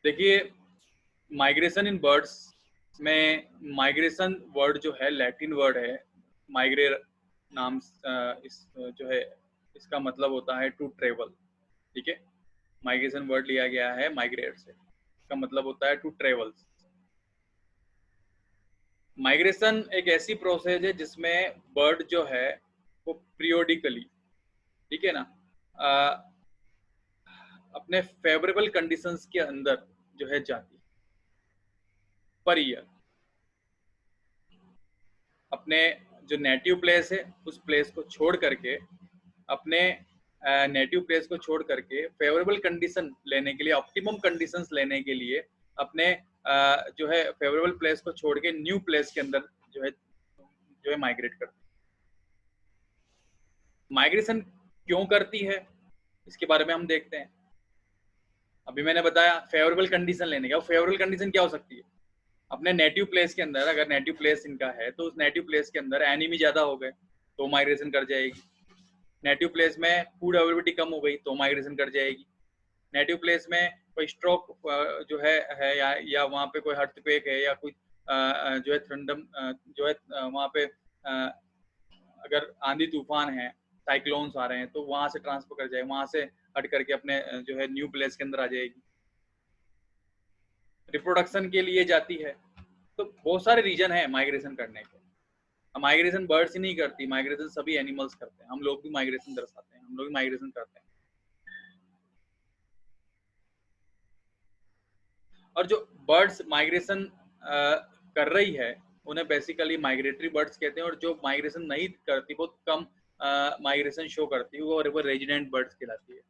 देखिए, migration in birds में migration word जो है लैटिन वर्ड है, माइग्रेर नाम इस जो है इसका मतलब होता है टू ट्रेवल। ठीक है, माइग्रेशन वर्ड लिया गया है माइग्रेट से, इसका मतलब होता है टू ट्रेवल। माइग्रेशन एक ऐसी प्रोसेस है जिसमें बर्ड जो है वो पीरियोडिकली, ठीक है ना, अपने फेवरेबल कंडीशंस के अंदर जो है जाती है पर ईयर। अपने जो नेटिव प्लेस है उस प्लेस को छोड़ करके, अपने नेटिव प्लेस को छोड़ करके फेवरेबल कंडीशन लेने के लिए, ऑप्टिमम कंडीशंस लेने के लिए अपने जो है फेवरेबल प्लेस को छोड़ के न्यू प्लेस के अंदर जो है माइग्रेट करती है। माइग्रेशन क्यों करती है इसके बारे में हम देखते हैं। अभी मैंने बताया फेवरेबल कंडीशन लेने का, फेवरेबल कंडीशन क्या हो सकती है? अपने नेटिव प्लेस के अंदर, अगर नेटिव प्लेस इनका है तो उस नेटिव प्लेस के अंदर एनिमी ज्यादा हो गए तो माइग्रेशन कर जाएगी। नेटिव प्लेस में फूड अवेलेबिलिटी कम हो गई तो माइग्रेशन कर जाएगी। नेटिव प्लेस में कोई स्ट्रोक जो है या वहाँ पे कोई अर्थक्वेक है या कोई जो है थंडम जो है वहाँ पे अगर आंधी तूफान है, साइक्लोन्स आ रहे हैं तो वहां से ट्रांसफर कर जाएगी, वहां से हट करके अपने जो है न्यू प्लेस के अंदर आ जाएगी। रिप्रोडक्शन के लिए जाती है। तो बहुत सारे रीजन है माइग्रेशन करने के। माइग्रेशन बर्ड्स ही नहीं करती, माइग्रेशन सभी एनिमल्स करते हैं। हम लोग भी माइग्रेशन दर्शाते हैं, हम लोग भी माइग्रेशन करते हैं। और जो बर्ड्स माइग्रेशन कर रही है उन्हें बेसिकली माइग्रेटरी बर्ड्स कहते हैं, और जो माइग्रेशन नहीं करती, बहुत कम माइग्रेशन शो करती है, वो रेजिडेंट बर्ड्स कहलाती है।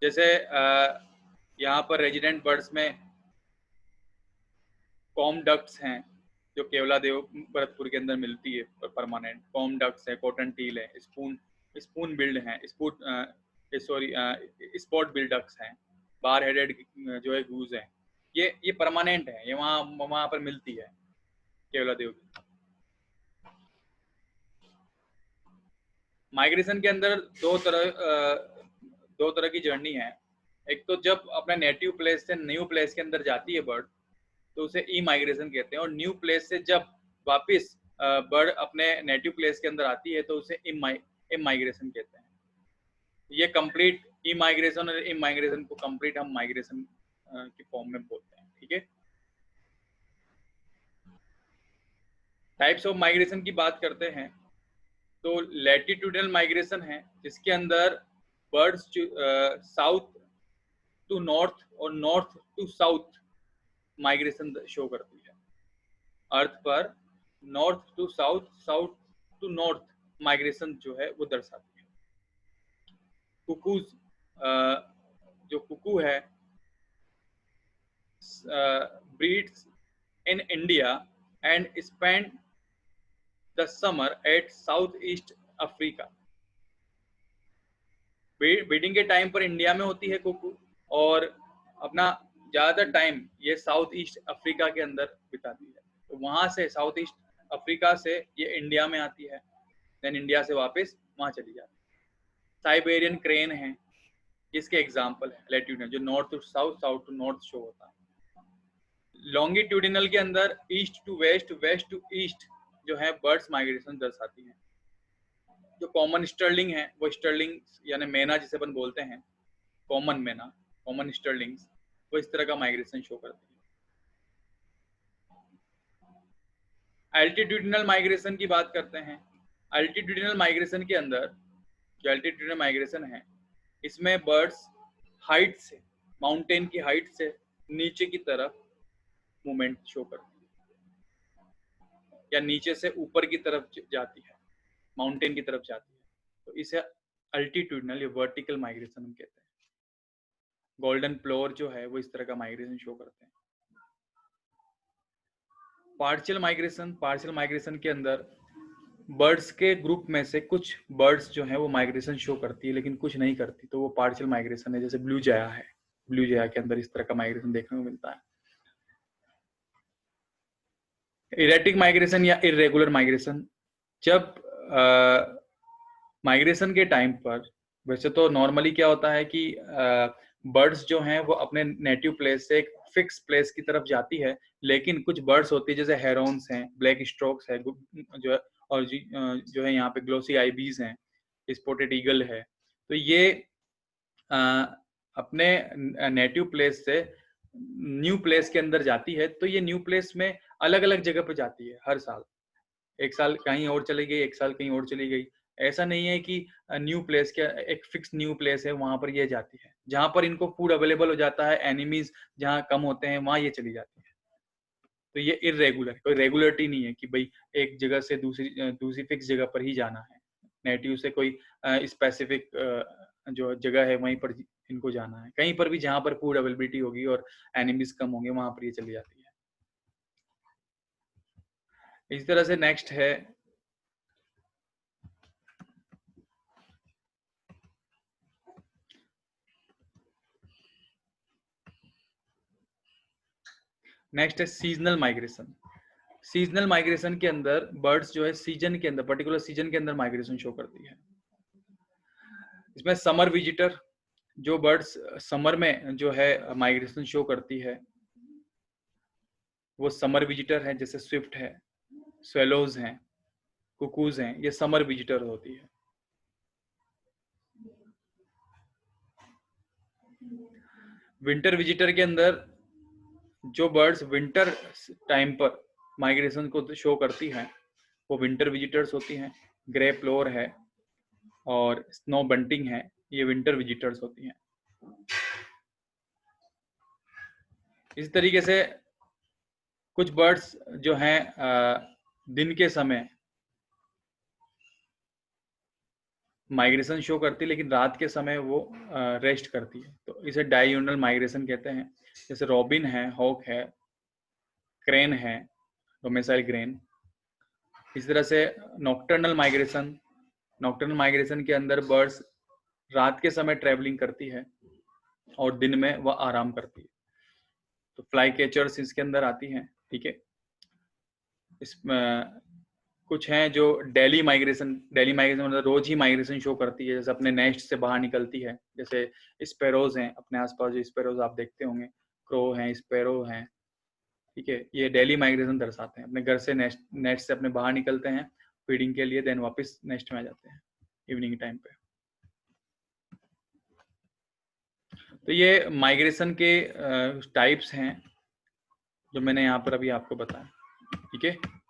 जैसे यहाँ पर रेजिडेंट बर्ड्स में कॉम डक्ट्स हैं जो केवलादेव भरतपुर के अंदर मिलती है परमानेंट। कॉम डक्ट्स है, कॉटन टील है, स्पून बिल्ड है, स्पॉट बिल्ड डक्स हैं, बार हेडेड जो है गूज है। ये परमानेंट है, ये वहां पर मिलती है केवलादेव की। माइग्रेशन के अंदर दो तरह की जर्नी है। एक तो जब अपने नेटिव प्लेस से न्यू प्लेस के अंदर जाती है बर्ड तो उसे ई माइग्रेशन कहते हैं, और न्यू प्लेस से जब वापस बर्ड अपने नेटिव प्लेस के अंदर आती है तो उसे इम माइग्रेशन कहते हैं। ये कंप्लीट ई माइग्रेशन और इम माइग्रेशन को कंप्लीट हम माइग्रेशन की फॉर्म में बोलते हैं। ठीक है, टाइप्स ऑफ माइग्रेशन की बात करते हैं तो लैटिट्यूडनल माइग्रेशन है जिसके अंदर बर्ड्स साउथ टू नॉर्थ और north to south migration show करती है। अर्थ पर north to south, south to north migration जो है वो दर्शाती है। कुकूज, जो कुकू है, breeds in India and spend the summer at south east Africa. Breeding के टाइम पर इंडिया में होती है कुकू, और अपना ज्यादातर टाइम ये साउथ ईस्ट अफ्रीका के अंदर बिताती है। तो वहां से साउथ ईस्ट अफ्रीका से ये इंडिया में आती है, देन इंडिया से वापस वहां चली जाती है। साइबेरियन क्रेन है, इसके एग्जाम्पल है लैट्यूडनल, जो north to south, south to north show होता है। लॉन्गिट्यूडिनल के अंदर east to west, west to east जो है बर्ड्स माइग्रेशन दर्शाती है। जो कॉमन स्टर्लिंग है वो स्टर्लिंग यानी मैना जिसे अपन बोलते हैं, कॉमन मैना, कॉमन स्टर्लिंग्स, वो इस तरह का माइग्रेशन शो करती है। एल्टीट्यूडिनल माइग्रेशन की बात करते हैं। एल्टीट्यूडिनल माइग्रेशन के अंदर जो एल्टीट्यूडिनल माइग्रेशन है इसमें बर्ड्स हाइट से, माउंटेन की हाइट से नीचे की तरफ मूवमेंट शो करती है, या नीचे से ऊपर की तरफ जाती है, माउंटेन की तरफ जाती है, तो इसे अल्टीट्यूडनल या वर्टिकल माइग्रेशन हम कहते हैं। गोल्डन प्लोर जो है वो इस तरह का माइग्रेशन शो करते हैं। पार्शियल माइग्रेशन, पार्शियल माइग्रेशन के अंदर बर्ड्स के ग्रुप में से कुछ बर्ड्स जो है वो माइग्रेशन शो करती है लेकिन कुछ नहीं करती, तो वो पार्शियल माइग्रेशन है। जैसे ब्लू जया है, ब्लू जया के अंदर इस तरह का माइग्रेशन देखने को मिलता है। इरेटिक माइग्रेशन या इरेगुलर माइग्रेशन, जब माइग्रेशन के टाइम पर वैसे तो नॉर्मली क्या होता है कि बर्ड्स जो हैं वो अपने नेटिव प्लेस से एक फिक्स प्लेस की तरफ जाती है, लेकिन कुछ बर्ड्स होती है जैसे हेरोन्स हैं, ब्लैक स्ट्रोक्स है जो है, और जो है यहाँ पे ग्लोसी आईबीज हैं, स्पॉटेड ईगल है, तो ये अपने नेटिव प्लेस से न्यू प्लेस के अंदर जाती है। तो ये न्यू प्लेस में अलग अलग जगह पे जाती है हर साल, एक साल कहीं और चली गई, एक साल कहीं और चली गई। ऐसा नहीं है कि न्यू प्लेस के एक फिक्स न्यू प्लेस है वहां पर ये जाती है, जहां पर इनको फूड अवेलेबल हो जाता है, एनिमीज जहां कम होते हैं वहां ये चली जाती है। तो ये इरेगुलर, कोई रेगुलरिटी नहीं है कि भाई एक जगह से दूसरी फिक्स जगह पर ही जाना है, नेटिव से कोई स्पेसिफिक जो जगह है वहीं पर इनको जाना है। कहीं पर भी जहां पर फूड अवेलेबिलिटी होगी और एनिमीज कम होंगे वहां पर ये चली जाती है। इस तरह से नेक्स्ट है सीजनल माइग्रेशन। सीजनल माइग्रेशन के अंदर बर्ड्स जो है सीजन के अंदर, पर्टिकुलर सीजन के अंदर माइग्रेशन शो करती है। इसमें समर विजिटर, जो बर्ड्स समर में जो है माइग्रेशन शो करती है वो समर विजिटर है, जैसे स्विफ्ट है, स्वेलोज हैं, कुकूज हैं, ये समर विजिटर होती है। विंटर विजिटर के अंदर जो बर्ड्स विंटर टाइम पर माइग्रेशन को शो करती हैं वो विंटर विजिटर्स होती हैं। ग्रे प्लोर है और स्नो बंटिंग है, ये विंटर विजिटर्स होती हैं। इस तरीके से कुछ बर्ड्स जो हैं दिन के समय माइग्रेशन शो करती है, लेकिन रात के समय वो रेस्ट करती है, तो इसे डाययूनल माइग्रेशन कहते हैं। जैसे रॉबिन है, हॉक है, क्रेन है, डोमेसाइल क्रेन। इस तरह से नॉक्टर्नल माइग्रेशन, नॉक्टर्नल माइग्रेशन के अंदर बर्ड्स रात के समय ट्रेवलिंग करती है और दिन में वह आराम करती है, तो फ्लाई कैचर्स इसके अंदर आती हैं। ठीक है, इसमें कुछ हैं जो डेली माइग्रेशन मतलब रोज ही माइग्रेशन शो करती है, जैसे अपने नेस्ट से बाहर निकलती है। जैसे स्पैरोज हैं, अपने आसपास जो स्पैरोज आप देखते होंगे, क्रो हैं, स्पैरो हैं, ठीक है, ये डेली माइग्रेशन दर्शाते हैं। अपने घर से नेस्ट से अपने बाहर निकलते हैं फीडिंग के लिए, देन वापस नेस्ट में आ जाते हैं इवनिंग टाइम पे। तो ये माइग्रेशन के टाइप्स हैं जो मैंने यहाँ पर अभी आपको बताया। ठीक है।